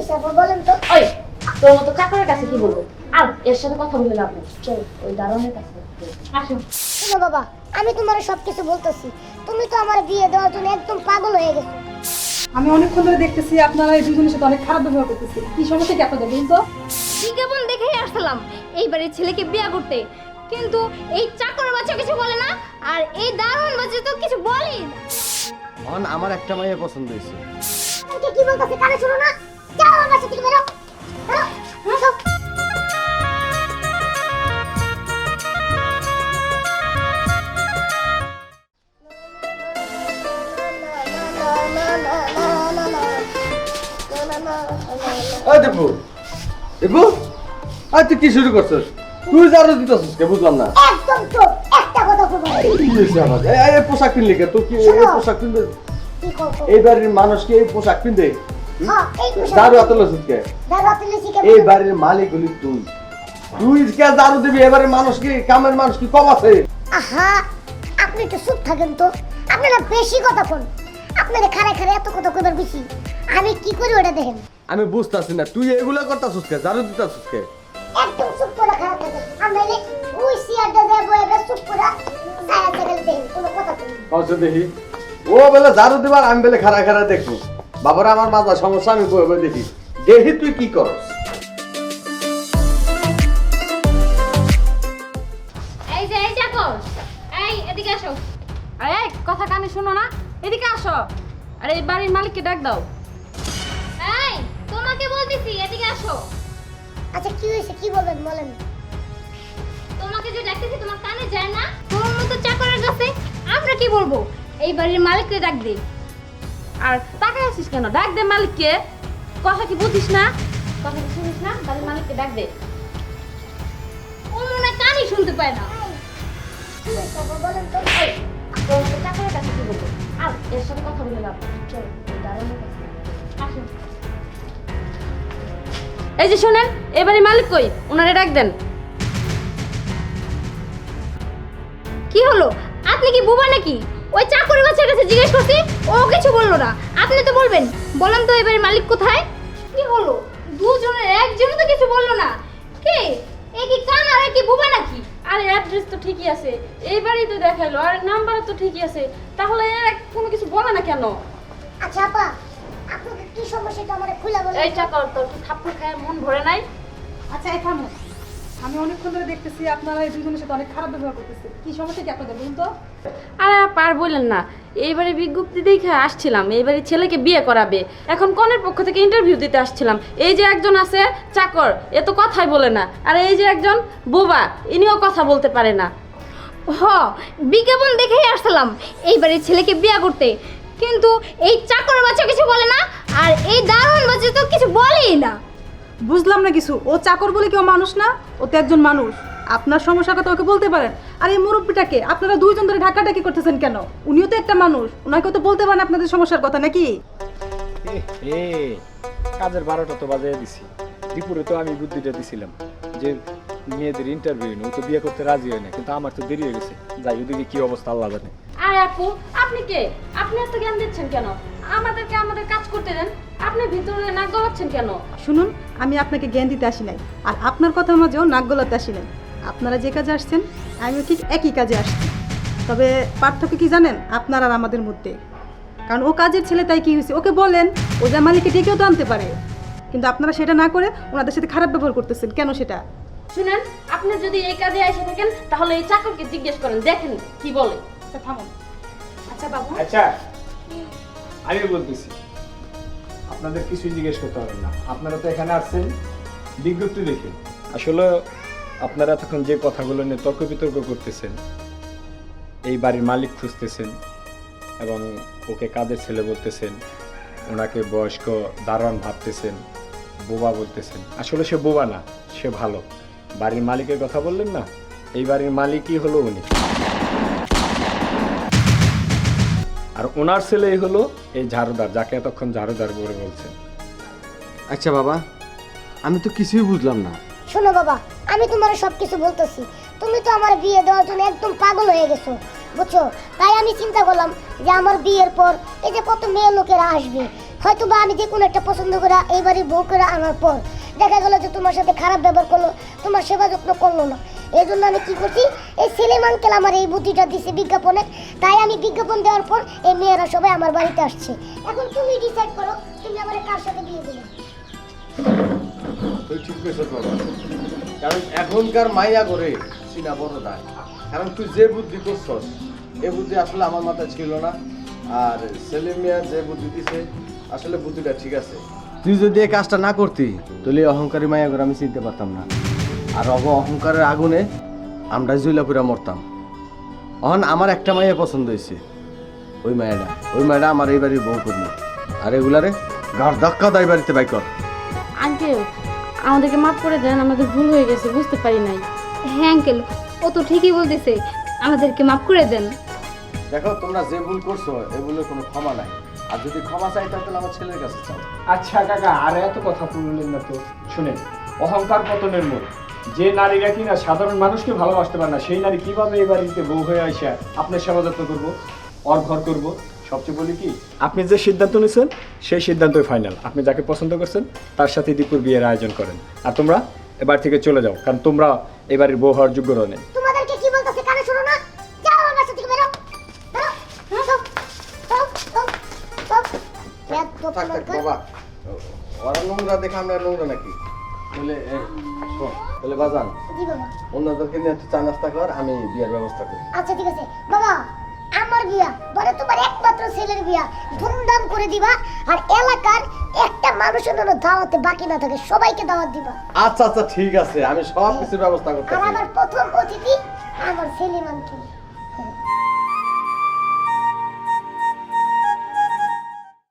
হইছে আপা বলেন তো? ওই তোর মতো চাকরের কাছে কি বলবো? আর এর সাথে কথা বলে লাভ নেই, চল ওই দারোয়ানের কাছে আসো। শোনো বাবা, আমি তোমার সবকিছু বলতেছি। তুমি তো আমার বিয়ে দেওয়ার জন্য একদম পাগল হয়ে গেছো। আমি অনেকক্ষণ ধরে দেখতেছি আপনারা এই দুজনের সাথে অনেক খারাপ ব্যবহার করতেছি। কি সমস্যা কি আপনাদের বলুন তো? বিজ্ঞাপন দেখেই আসলাম এইবারে ছেলেকে বিয়ে করতে, কিন্তু এই চাকর বাচ্চা কিছু বলে না, আর এই দারোয়ান বাচ্চা তো কিছু বলেই না। আমার একটা মাইয়া পছন্দ হয়েছে। আমাকে কি বলতেছে কানে শুনো না? যাও আমার বাসা থেকে বেরো। বেরো, বেরো। ওই দেবু দেবু, আজ তুই কি শুরু করছিস? তুই জারো দিতেছিস কে বুঝলাম না। একদম চুপ, একটা কথা বলবো না। কি হয়েছে আমার? এই পোশাক কিনলি কে? তো কি এই শোনো। পোশাক কিনবে? কি করবো? এই বাড়ির মানুষ কি এই পোশাক কিনবে? হ্যাঁ, এই পোশাক। দারু এত লছিস কে? দাঁড়া তুলে শিখে এই বাড়ির মালিক হলি তুই। তুই কে দারু দিবি? এবারে মানুষ কি কামের মানুষ কি কম আছে? আহা, আপনি একটু চুপ থাকেন তো। আপনারা বেশি কথা কোন। আপনারা খারে খারে এত কথা কইবার বেশি। আমি কি করি ওটা দেখেন। আমি বুঝতাছি না তুই এগুলা করতাছিস কে? দারু দিতাছিস কে? একদম চুপ করে খারাপ থাকেন। আমরা ওই সিয়ারটা যাবো এবার চুপ করে ছায়া জায়গায় দেখেন, কোনো কথা কই না। আচ্ছা দেখি। ও বেলা দারু দিবার, আমি বেলে খারা খারা দেখবো। বাবারা আমার মাথা সমস্যা, আমি কইবে দেখি। দেখি তুই কি করস। এই যে এই চাকর, এই এদিকে আসো। আরে এই কথা কানে শোনো না, এদিকে আসো। আরে এই বাড়ির মালিককে ডাক দাও। এই তোমাকে বলতেছি এদিকে আসো। আচ্ছা কি হয়েছে, কি বলবেন বলেন। তোমাকে যে ডাকতেছি তোমার কানে যায় না? তোমার মতো চাকরের কাছে আমরা কি বলবো? এই বাড়ির মালিককে ডাক দে। আর তাকায় আছিস কেন? ডাক দে মালিককে। কথা কি বুঝিস না? কথা কি শুনিস না? বাড়ির মালিককে ডাক দে। ও মনে হয় কানই শুনতে পায় না। কি হয়েছে আবার বলেন তো। ওই তোর মতো চাকরের কাছে কি বলবো? আর এর সাথে কথা বলে লাভ নেই, চল ওই দারোয়ানের কাছে আসো। এই যে শোনেন, এবারে মালিক কই? ওনারে ডাক দেন। কি হলো? আপনি কি বুবা নাকি? ওই চাকরের বাচ্চার কাছে জিজ্ঞেস করছি, ও কিছু বললো না। আপনি তো বলবেন। বলেন তো এবারে মালিক কোথায়? কি হলো? দুজনের একজনও তো কিছু বললো না। কে? এ কি কান আর এ কি বুবা নাকি? আরে অ্যাড্রেস তো ঠিকই আছে, এইবারই তো দেখাইলো, আর নাম্বার তো ঠিকই আছে, তাহলে কোনো কিছু বলে না কেন? আচ্ছা আপা, আপনাদের কি সমস্যা এটা আমারে খুলে বলেন। এই চাকর, তোর কি থাপ্পড় খায় মন ভরে নাই? আচ্ছা এই থামো। আমি অনেকক্ষণ ধরে দেখতেছি আপনারা এই দুজনের সাথে অনেক খারাপ ব্যবহার করতেছে। কি সমস্যা কি আপনাদের বলুন তো? আরে পার বললেন না, এইবারে বিজ্ঞপ্তি দেখে আসছিলাম, এইবারে ছেলেকে বিয়ে করাবে, এখন কনের পক্ষ থেকে ইন্টারভিউ দিতে আসছিলাম। এই যে একজন আছে চাকর, এ তো কথাই বলে না, আর এই যে একজন বোবা, ইনিও কথা বলতে পারে না। হ, বিজ্ঞাপন দেখেই আসলাম এইবারে ছেলেকে বিয়ে করতে, কিন্তু এই চাকরের বাচ্চা কিছু বলে না, আর এই দারোয়ান বাচ্চা তো কিছু বলেই না। বুঝলাম না কিছু। ও চাকর বলে কেউ মানুষ না? ও তো একজন মানুষ। আপনার সমস্যার কথা ওকে বলতে পারেন। আর এই মুরব্বিটাকে আপনারা দুইজন ধরে ঢাকাঢাকি করতেছেন কেন? উনিও তো একটা মানুষ, ওনাকেও তো বলতে পারেন আপনাদের সমস্যার কথা নাকি? এ কাজের 12টা তো বাজায় দিছি। দুপুরে তো আমি বুদ্ধিটা দিছিলাম যে মেয়েদের ইন্টারভিউ ও তো বিয়ে করতে রাজি হয় না, কিন্তু আমার তো দেরি হয়ে গেছে। যাই ওদিকে কি অবস্থা আল্লাহ জানে। আরে আপু, আপনি কে? আপনি এত জ্ঞান দিচ্ছেন কেন? আমাদেরকে আমাদের কাজ করতে দেন, আপনি ভিতরে নাক গলাচ্ছেন কেন? শুনুন, আমি আপনাকে জ্ঞান দিতে আসি নাই, আর আপনার কথার মাঝেও নাক গলাতে আসি নাই। আপনারা যে কাজে আসছেন আমিও ঠিক একই কাজে আসছি। তবে পার্থক্য কি জানেন আপনার আর আমাদের মধ্যে? কারণ ও কাজের ছেলে, তাই কি হয়েছে ওকে বলেন, ও যা মালিককে ডেকেও তো আনতে পারে। কিন্তু আপনারা সেটা না করে ওনাদের সাথে খারাপ ব্যবহার করতেছেন কেন সেটা? শুনেন, আপনি যদি এই কাজে এসে থাকেন তাহলে এই চাকরকে জিজ্ঞেস করেন, দেখেন কি বলে। আচ্ছা থামুন। আচ্ছা বাবু, আচ্ছা আমি বলতেছি, আপনাদের কিছুই জিজ্ঞেস করতে হবে না। আপনারা তো এখানে আসছেন বিজ্ঞপ্তি দেখে। আসলে আপনারা এতক্ষণ যে কথাগুলো নিয়ে তর্ক বিতর্ক করতেছেন, এই বাড়ির মালিক খুঁজতেছেন এবং ওকে কাজের ছেলে বলতেছেন, ওনাকে বয়স্ক দারোয়ান ভাবতেছেন, বোবা বলতেছেন। আসলে সে বোবা না, সে ভালো। বাড়ির মালিকের কথা বললেন না, এই বাড়ির মালিকই হলো উনি। আর ওনার ছেলেই হলো এই ঝাড়ুদার, যাকে এতক্ষণ ঝাড়ুদার করে বলছেন। আচ্ছা বাবা, আমি তো কিছুই বুঝলাম না। শোনো বাবা, আমি তোমার সবকিছু বলতেছি। তুমি তো আমার বিয়ে দেওয়ার জন্য একদম পাগল হয়ে গেছো, বুঝছো? তাই আমি চিন্তা করলাম যে আমার বিয়ের পর এই যে কত মেয়ে লোকেরা আসবে, হয়তো বা আমি যে কোনো একটা পছন্দ করে এইবারই বউ করে আনার পর দেখা গেল যে তোমার সাথে খারাপ ব্যবহার করলো, তোমার সেবা যত্ন করলো না। এই জন্য আমি কি করছি, এই সেলিম আঙ্কেল আমার এই বুদ্ধিটা দিছে বিজ্ঞাপনে, তাই আমি বিজ্ঞাপন দেওয়ার পর এই মেয়েরা সবাই আমার বাড়িতে আসছে। এখন তুমি ডিসাইড করো তুমি আমার কার সাথে বিয়ে দেবে। তুই ঠিক কইছিস বাবা, কারণ এখনকার মাইয়া করে চিনা বড় দায়। কারণ তুই যে বুদ্ধি করছস এই বুদ্ধি আসলে আমার মাথায় ছিল না, আর সেলিম মিয়া যে বুদ্ধি দিছে আসলে বুদ্ধিটা ঠিক আছে। তুই যদি এই কাজটা না করতি তাহলে এই অহংকারী মাইয়া করে আমি চিনতে পারতাম না, আর অহংকারের আগুনে আমরা জুইলা পুরা মরতাম। অহন আমার একটা মাইয়া পছন্দ হয়েছে, ওই মায়েরা আমার এই বাড়ির বউ করবো, আর এগুলারে ঘর ধাক্কা দায় বাড়িতে বাই কর। আঙ্কেল আমাদেরকে মাফ করে দেন, আমাদের ভুল হয়ে গেছে, বুঝতে পারি নাই। হ্যাঁ আঙ্কেল, ও তো ঠিকই বলতেছে, আমাদেরকে মাফ করে দেন। দেখো তোমরা যে ভুল করছো এই ভুলের কোনো ক্ষমা নাই, আর যদি ক্ষমা চাইতে তাহলে আমার ছেলের কাছে চাও। আচ্ছা কাকা, আর এত কথা বললেন না তো। শুনেন, অহংকার পতনের মূল। যে নারীরা কিনা সাধারণ মানুষকে ভালোবাসতে পারে না, সেই নারী কিভাবে এই বাড়িতে বউ হয়ে আসে আপনার সেবা যত্ন করবো, ওর ঘর করবো। সবচেয়ে বলি কি, আপনি যে সিদ্ধান্ত নিয়েছেন সেই সিদ্ধান্তই ফাইনাল। আপনি যাকে পছন্দ করছেন তার সাথে দীপুর বিয়ের আয়োজন করেন, আর তোমরা এবার থেকে চলে যাও, কারণ তোমরা এবারের বউ হওয়ার যোগ্য নেই। তোমাদেরকে কি বলতেছে কানে শোনো না? যাও আমার বাসা থেকে বেরো, বেরো, যাও, যাও, যাও, যাও। এত থাক থাক তোমার বাবা, ওরা নোংরা দেখে আমরা নোংরা নাকি? তাহলে শোন, তাহলে বাজান জি বাবা। অন্যদেরকে নিয়ে একটু চা নাস্তা কর, আমি বিয়ের ব্যবস্থা করি। আচ্ছা ঠিক আছে বাবা, আমার বিয়া মানে তোমার একমাত্র ছেলের বিয়া, ধুমধাম করে দিবা, আর এলাকার একটা মানুষের জন্য দাওয়াতে বাকি না থাকে, সবাইকে দাওয়াত দিবা। আচ্ছা আচ্ছা ঠিক আছে, আমি সব কিছুর ব্যবস্থা করতে আর আমার প্রথম অতিথি আমার সেলিম আঙ্কেল।